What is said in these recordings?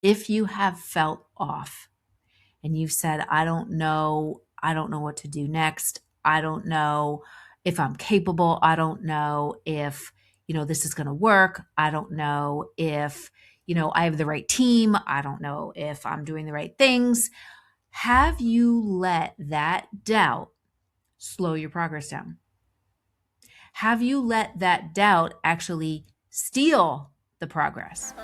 If you have felt off and you've said, I don't know what to do next. I don't know if I'm capable. I don't know if, this is going to work. I don't know if, I have the right team. I don't know if I'm doing the right things. Have you let that doubt slow your progress down? Have you let that doubt actually steal the progress?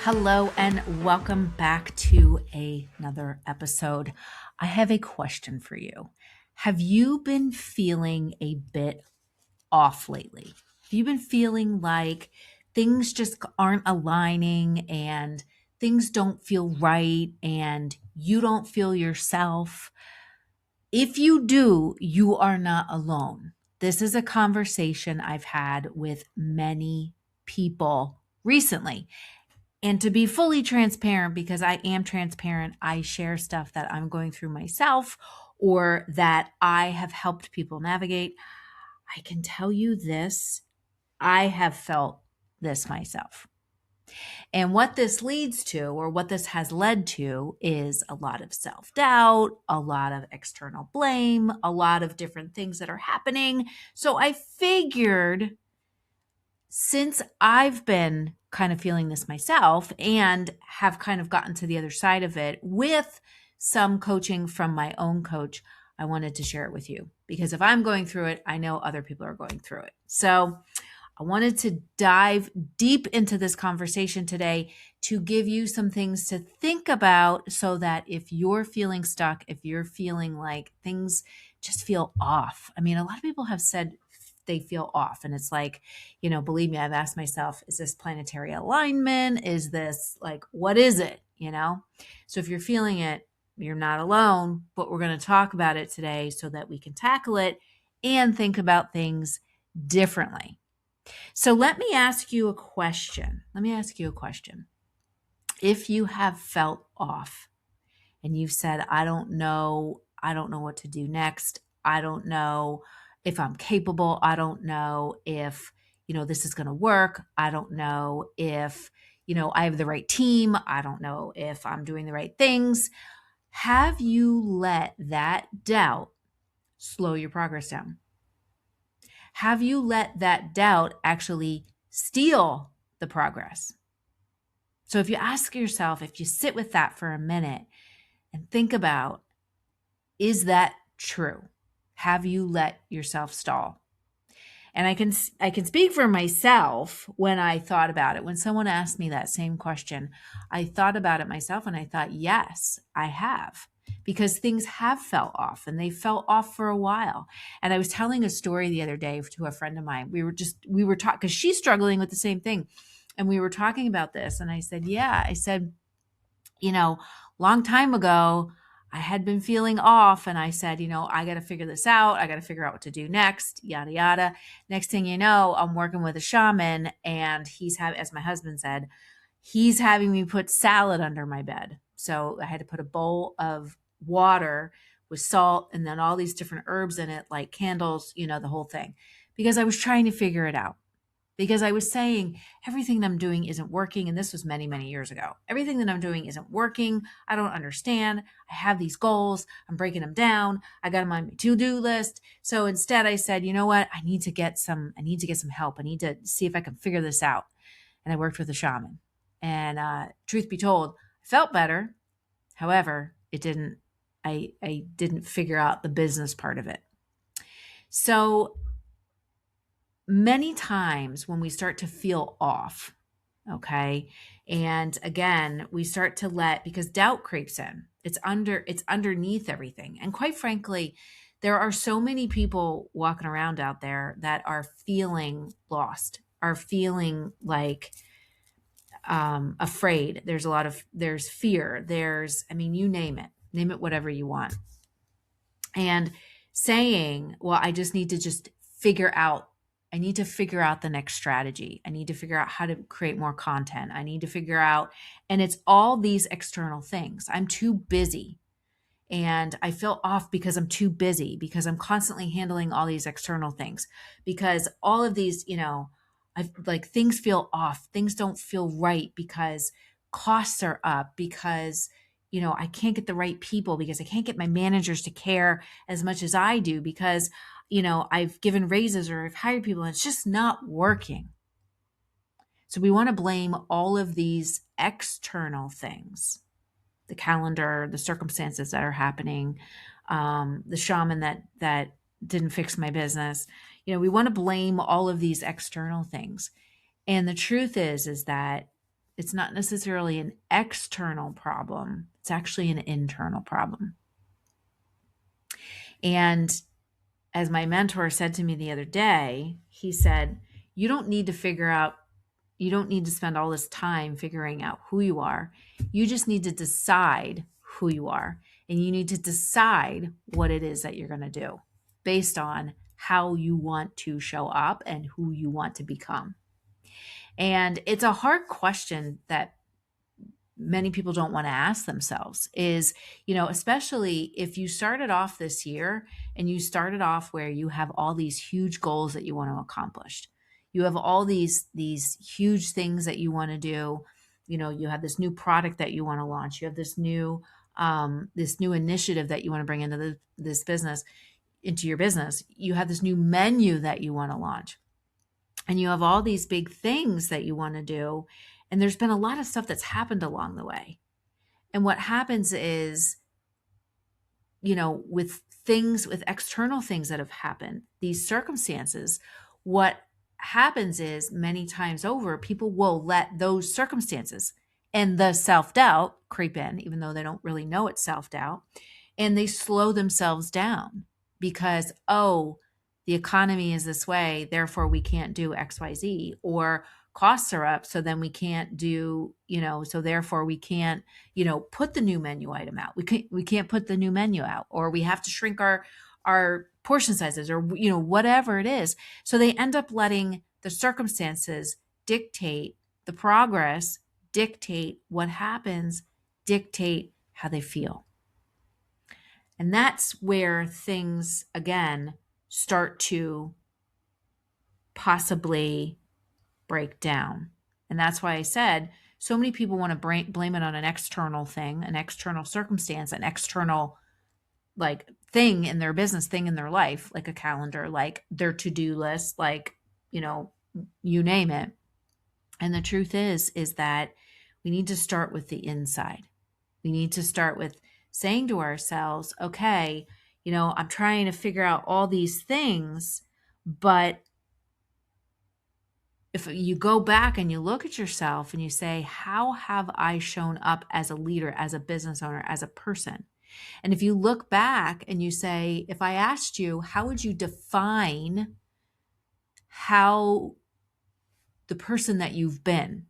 Hello and welcome back to another episode. I have a question for you. Have you been feeling a bit off lately? Have you been feeling like things just aren't aligning and things don't feel right and you don't feel yourself? If you do, you are not alone. This is a conversation I've had with many people recently. And to be fully transparent, because I am transparent, I share stuff that I'm going through myself or that I have helped people navigate. I can tell you this, I have felt this myself. And what this leads to, or what this has led to, is a lot of self doubt, a lot of external blame, a lot of different things that are happening. So I figured, since I've been kind of feeling this myself and have kind of gotten to the other side of it with some coaching from my own coach, I wanted to share it with you, because if I'm going through it, I know other people are going through it. So I wanted to dive deep into this conversation today to give you some things to think about, so that if you're feeling stuck, if you're feeling like things just feel off. I mean, a lot of people have said they feel off, and it's like, believe me, I've asked myself, is this planetary alignment? Is this like, what is it? So if you're feeling it, you're not alone, but we're going to talk about it today so that we can tackle it and think about things differently. So let me ask you a question. If you have felt off and you've said, I don't know what to do next. I don't know if I'm capable. I don't know if, this is going to work. I don't know if, I have the right team. I don't know if I'm doing the right things. Have you let that doubt slow your progress down? Have you let that doubt actually steal the progress? So if you ask yourself, if you sit with that for a minute and think about, is that true? Have you let yourself stall? And I can speak for myself. When I thought about it, when someone asked me that same question, I thought about it myself and I thought, yes, I have. Because things have felt off, and they felt off for a while. And I was telling a story the other day to a friend of mine. We were talking, because she's struggling with the same thing. And we were talking about this. And I said, long time ago, I had been feeling off, and I said, I got to figure this out. I got to figure out what to do next, yada, yada. Next thing you know, I'm working with a shaman, and as my husband said, he's having me put salad under my bed. So I had to put a bowl of water with salt and then all these different herbs in it, like candles, the whole thing, because I was trying to figure it out. Because I was saying everything that I'm doing isn't working. And this was many, many years ago. Everything that I'm doing isn't working. I don't understand. I have these goals. I'm breaking them down. I got them on my to-do list. So instead I said, you know what? I need to get some help. I need to see if I can figure this out. And I worked with a shaman. And truth be told, I felt better. However, I didn't figure out the business part of it. So many times when we start to feel off, okay, and again, we start to because doubt creeps in. It's underneath everything. And quite frankly, there are so many people walking around out there that are feeling lost, are feeling like afraid. There's fear. You name it, whatever you want. And saying, well, I need to figure out the next strategy. I need to figure out how to create more content. I need to figure out, and it's all these external things. I'm too busy, and I feel off because I'm too busy, because I'm constantly handling all these external things, because all of these, like things feel off. Things don't feel right because costs are up, because I can't get the right people, because I can't get my managers to care as much as I do, because I've given raises or I've hired people and it's just not working. So we want to blame all of these external things, the calendar, the circumstances that are happening, the shaman that didn't fix my business. We want to blame all of these external things. And the truth is that it's not necessarily an external problem. It's actually an internal problem. And as my mentor said to me the other day, he said, you don't need to spend all this time figuring out who you are. You just need to decide who you are. And you need to decide what it is that you're going to do based on how you want to show up and who you want to become. And it's a hard question that many people don't want to ask themselves is, especially if you started off this year and you started off where you have all these huge goals that you want to accomplish. You have all these huge things that you want to do. You have this new product that you want to launch. You have this new initiative that you want to bring into into your business. You have this new menu that you want to launch. And you have all these big things that you want to do. And there's been a lot of stuff that's happened along the way. And what happens is, with external things that have happened, these circumstances, what happens is many times over, people will let those circumstances and the self-doubt creep in, even though they don't really know it's self-doubt. And they slow themselves down because, the economy is this way, therefore we can't do XYZ, or costs are up, so then we can't do, so therefore we can't, put the new menu item out. We can't put the new menu out, or we have to shrink our portion sizes, or whatever it is. So they end up letting the circumstances dictate the progress, dictate what happens, dictate how they feel. And that's where things again start to possibly break down. And that's why I said so many people want to blame it on an external thing, an external circumstance, an external thing in their business, thing in their life, like a calendar, like their to-do list, like, you name it. And the truth is that we need to start with the inside. We need to start with saying to ourselves, okay, I'm trying to figure out all these things, but if you go back and you look at yourself and you say, how have I shown up as a leader, as a business owner, as a person? And if you look back and you say, if I asked you, how would you define how the person that you've been?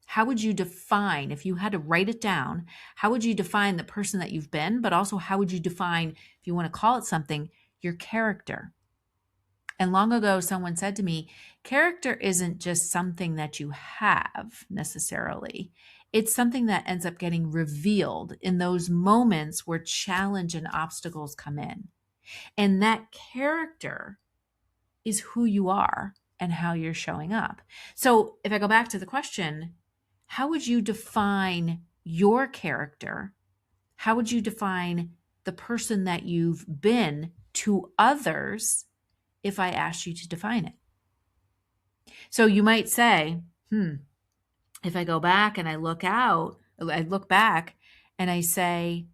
How would you define, if you had to write it down, how would you define the person that you've been? But also, how would you define, if you want to call it something, your character? And long ago, someone said to me, character isn't just something that you have necessarily. It's something that ends up getting revealed in those moments where challenge and obstacles come in. And that character is who you are and how you're showing up. So if I go back to the question, how would you define your character? How would you define the person that you've been to others if I asked you to define it? So you might say, if I go back and I look back and I say,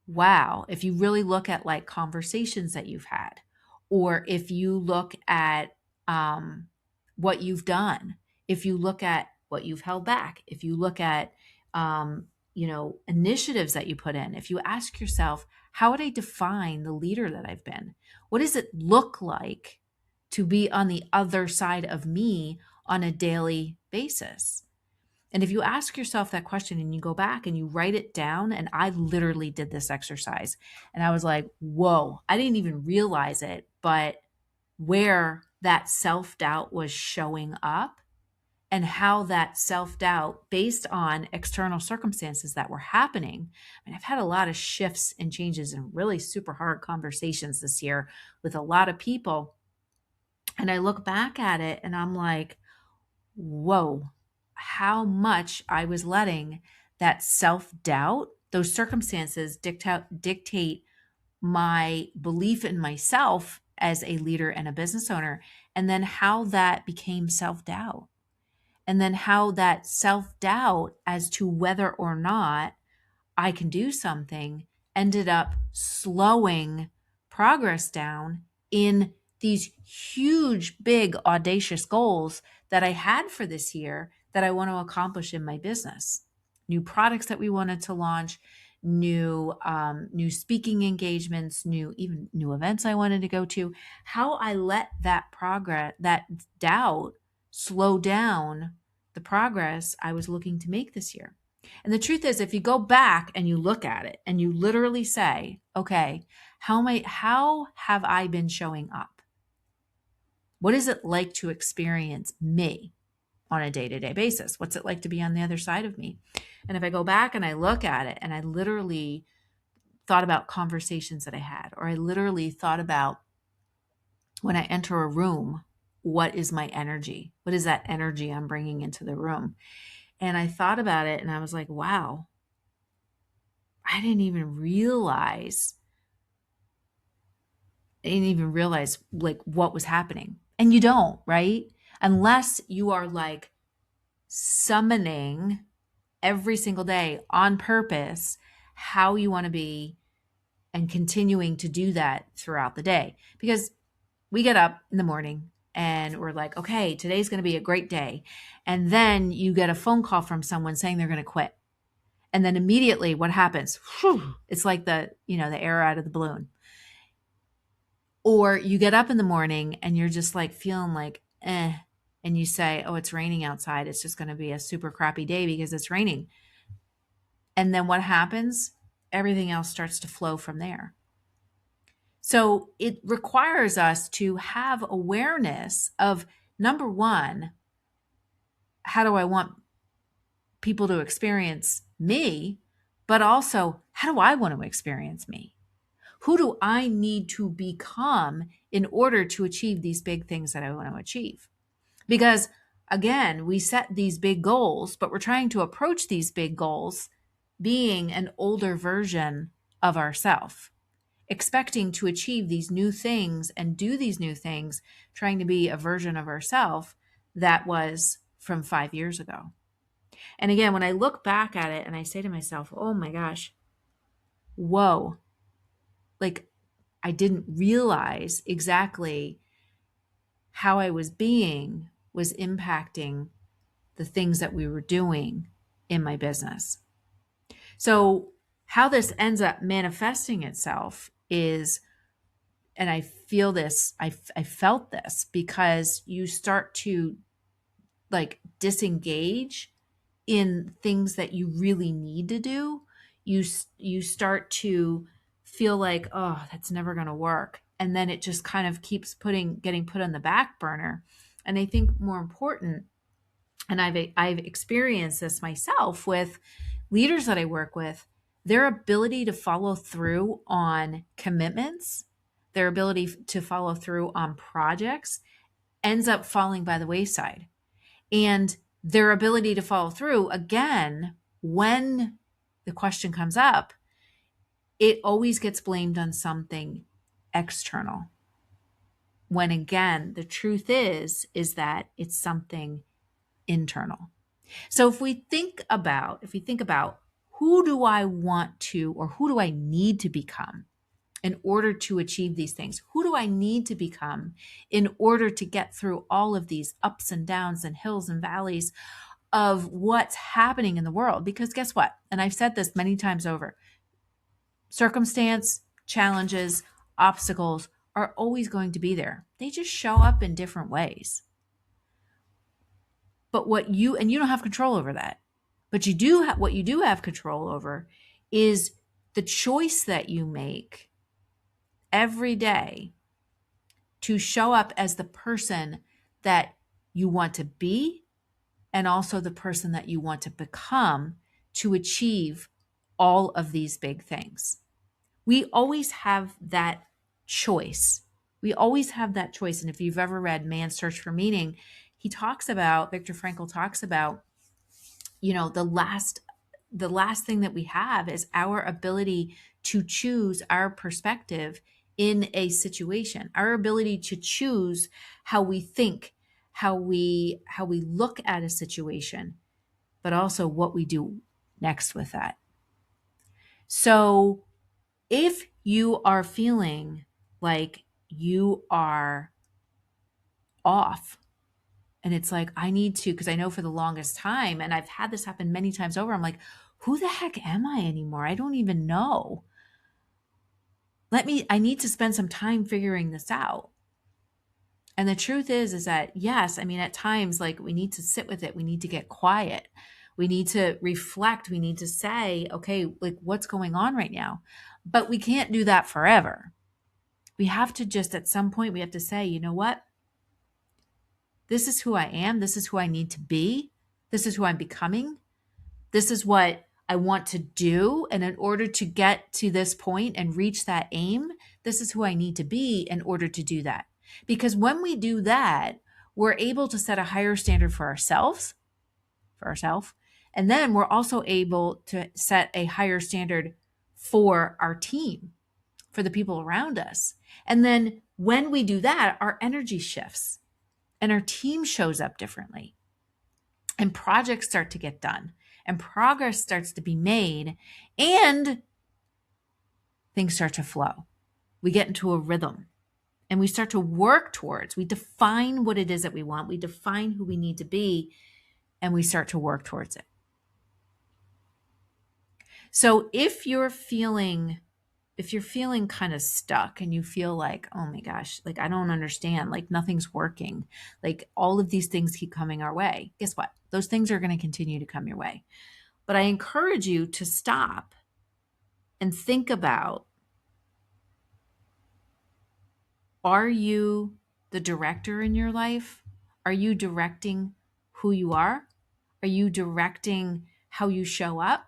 wow, if you really look at like conversations that you've had, or if you look at what you've done, if you look at what you've held back, if you look at, initiatives that you put in, if you ask yourself, how would I define the leader that I've been? What does it look like to be on the other side of me on a daily basis? And if you ask yourself that question and you go back and you write it down, and I literally did this exercise and I was like, whoa, I didn't even realize it, but where that self-doubt was showing up and how that self-doubt based on external circumstances that were happening. I mean, I've had a lot of shifts and changes and really super hard conversations this year with a lot of people. And I look back at it and I'm like, whoa, how much I was letting that self-doubt, those circumstances dictate my belief in myself as a leader and a business owner, and then how that became self-doubt. And then how that self-doubt as to whether or not I can do something ended up slowing progress down in these huge, big, audacious goals that I had for this year that I want to accomplish in my business. New products that we wanted to launch, new speaking engagements, even new events I wanted to go to. How I let that progress, that doubt, slow down the progress I was looking to make this year. And the truth is, if you go back and you look at it and you literally say, okay, how have I been showing up? What is it like to experience me on a day-to-day basis? What's it like to be on the other side of me? And if I go back and I look at it and I literally thought about conversations that I had, or I literally thought about when I enter a room, what is my energy? What is that energy I'm bringing into the room? And I thought about it and I was like, wow, I didn't even realize like what was happening. And you don't, right? Unless you are like summoning every single day on purpose how you want to be and continuing to do that throughout the day. Because we get up in the morning and we're like, okay, today's going to be a great day. And then you get a phone call from someone saying they're going to quit. And then immediately what happens? Whew, it's like the air out of the balloon. Or you get up in the morning and you're just like feeling like, and you say, oh, it's raining outside. It's just going to be a super crappy day because it's raining. And then what happens? Everything else starts to flow from there. So it requires us to have awareness of, number one, how do I want people to experience me? But also, how do I want to experience me? Who do I need to become in order to achieve these big things that I want to achieve? Because again, we set these big goals, but we're trying to approach these big goals being an older version of ourselves, expecting to achieve these new things and do these new things, trying to be a version of ourselves that was from 5 years ago. And again, when I look back at it and I say to myself, oh my gosh, whoa, like I didn't realize exactly how I was being was impacting the things that we were doing in my business. So how this ends up manifesting itself is, and I feel this, I felt this, because you start to like disengage in things that you really need to do. You start to feel like, oh, that's never going to work. And then it just kind of keeps getting put on the back burner. And I think more important, and I've experienced this myself with leaders that I work with, their ability to follow through on commitments, their ability to follow through on projects ends up falling by the wayside. And their ability to follow through, again, when the question comes up, it always gets blamed on something external. When again, the truth is that it's something internal. So if we think about who do I want to, or who do I need to become in order to achieve these things? Who do I need to become in order to get through all of these ups and downs and hills and valleys of what's happening in the world? Because guess what? And I've said this many times over, circumstance, challenges, obstacles are always going to be there. They just show up in different ways. But you don't have control over that. But what you do have control over is the choice that you make every day to show up as the person that you want to be, and also the person that you want to become to achieve all of these big things. We always have that choice. We always have that choice. And if you've ever read Man's Search for Meaning, Viktor Frankl talks about, the last thing that we have is our ability to choose our perspective in a situation, our ability to choose how we think, how we look at a situation, but also what we do next with that. So if you are feeling like you are off, and it's like, I need to, because I know for the longest time, and I've had this happen many times over, I'm like, who the heck am I anymore? I don't even know. I need to spend some time figuring this out. And the truth is that, yes, I mean, at times, like, we need to sit with it. We need to get quiet. We need to reflect. We need to say, okay, like, what's going on right now? But we can't do that forever. We have to just, at some point, we have to say, you know what? This is who I am. This is who I need to be. This is who I'm becoming. This is what I want to do. And in order to get to this point and reach that aim, this is who I need to be in order to do that. Because when we do that, we're able to set a higher standard for ourselves. And then we're also able to set a higher standard for our team, for the people around us. And then when we do that, our energy shifts and our team shows up differently. And projects start to get done and progress starts to be made and things start to flow. We get into a rhythm and we start to work towards, we define what it is that we want. We define who we need to be and we start to work towards it. So if you're feeling kind of stuck and you feel like, oh my gosh, like, I don't understand, like, nothing's working, like, all of these things keep coming our way, guess what? Those things are going to continue to come your way. But I encourage you to stop and think about, are you the director in your life? Are you directing who you are? Are you directing how you show up?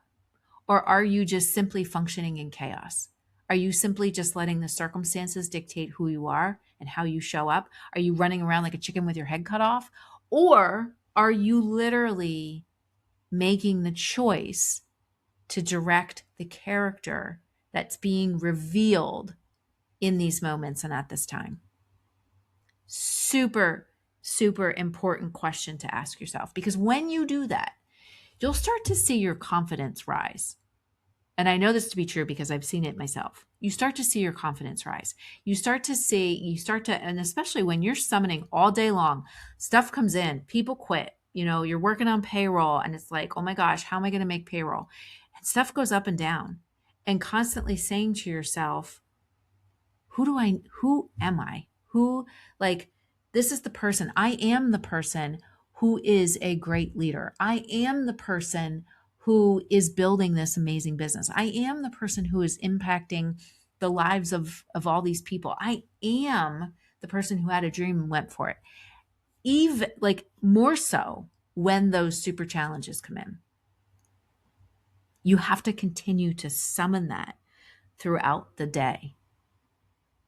Or are you just simply functioning in chaos? Are you simply just letting the circumstances dictate who you are and how you show up? Are you running around like a chicken with your head cut off? Or are you literally making the choice to direct the character that's being revealed in these moments and at this time? Super, super important question to ask yourself, because when you do that, you'll start to see your confidence rise. And I know this to be true because I've seen it myself. You start to see your confidence rise. And especially when you're summoning all day long, stuff comes in, people quit, you're working on payroll and it's like, oh my gosh, how am I going to make payroll? And stuff goes up and down, and constantly saying to yourself, who am I? This is the person. I am the person who is a great leader. I am the person who is building this amazing business. I am the person who is impacting the lives of all these people. I am the person who had a dream and went for it. Even more so when those super challenges come in. You have to continue to summon that throughout the day.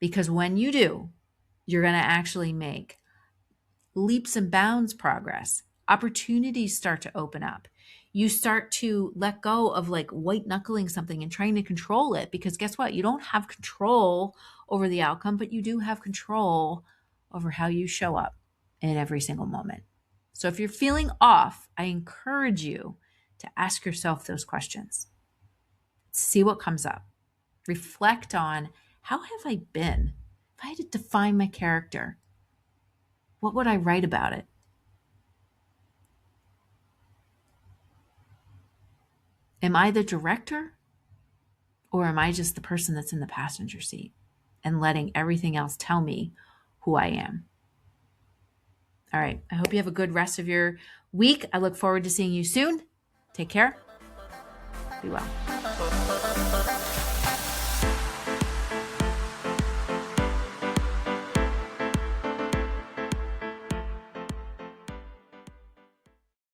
Because when you do, you're going to actually make leaps and bounds progress. Opportunities start to open up. You start to let go of white knuckling something and trying to control it, because guess what? You don't have control over the outcome, but you do have control over how you show up in every single moment. So if you're feeling off, I encourage you to ask yourself those questions. See what comes up. Reflect on, how have I been? If I had to define my character, what would I write about it? Am I the director, or am I just the person that's in the passenger seat and letting everything else tell me who I am? All right. I hope you have a good rest of your week. I look forward to seeing you soon. Take care. Be well.